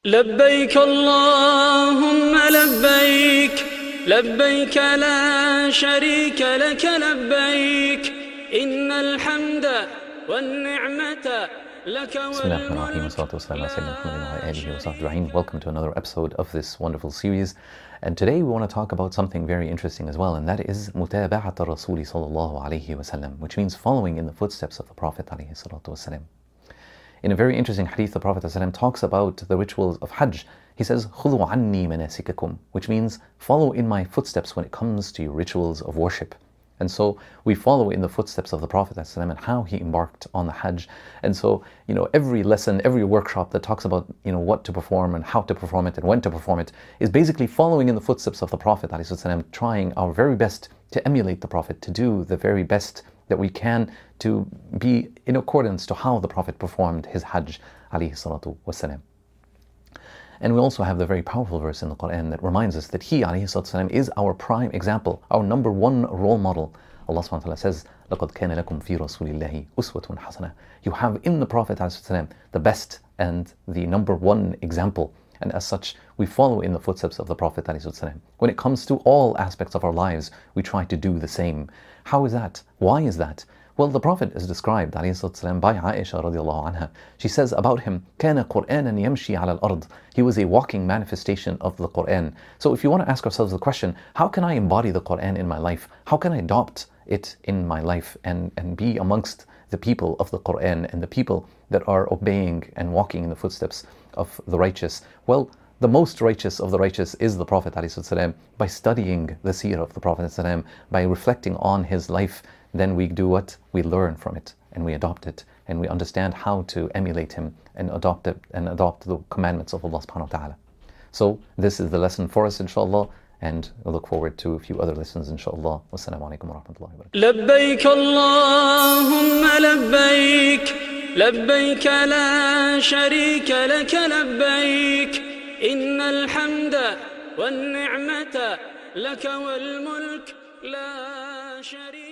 لبيك اللهم لبيك لبيك لا شريك لك لبيك إن الحمد والنعمة لك والملك. Welcome to another episode of this wonderful series, and today we want to talk about something very interesting as well, and that is متابعة الرسول صلى الله عليه وسلم, which means following in the footsteps of the Prophet عليه الصلاة والسلام. In a very interesting hadith, the Prophet ﷺ talks about the rituals of Hajj. He says, خُذُوا عَنِّي مَنَاسِكَكُمْ, which means follow in my footsteps when it comes to your rituals of worship. And so we follow in the footsteps of the Prophet ﷺ and how he embarked on the Hajj. And so, every lesson, every workshop that talks about, what to perform and how to perform it and when to perform it is basically following in the footsteps of the Prophet ﷺ, trying our very best to emulate the Prophet, to do the very best that we can to be in accordance to how the Prophet performed his Hajj alayhi salatu wasalam. And we also have the very powerful verse in the Quran that reminds us that he alayhi salatu wasalam is our prime example, our number one role model. Allah subhanahu wa ta'ala says, لَقَدْ كَانَ لَكُمْ فِي رَسُولِ اللَّهِ أُسْوَةٌ حَسَنَةٌ. You have in the Prophet alayhi salatu wasalam the best and the number one example. And as such, we follow in the footsteps of the Prophet ﷺ. When it comes to all aspects of our lives, we try to do the same. How is that? Why is that? Well, the Prophet is described ﷺ by Aisha radiallahu anha. She says about him, كَانَ قُرْآنًا يَمْشِي عَلَى الْأَرْضِ. He was a walking manifestation of the Qur'an. So if you want to ask ourselves the question, how can I embody the Qur'an in my life? How can I adopt it in my life and be amongst the people of the Qur'an and the people that are obeying and walking in the footsteps of the righteous? Well, the most righteous of the righteous is the Prophet ﷺ. By studying the seerah of the Prophet ﷺ, by reflecting on his life, then we do what? We learn from it and we adopt it and we understand how to emulate him and adopt it and adopt the commandments of Allah subhanahu wa ta'ala. So this is the lesson for us, inshallah, and I look forward to a few other lessons, inshallah. Wassalamu alaikum wa rahmatullahi wa barakatuh. لبيك اللهم لبيك لبيك لا شريك لك لبيك إن الحمد والنعمة لك والملك لا شريك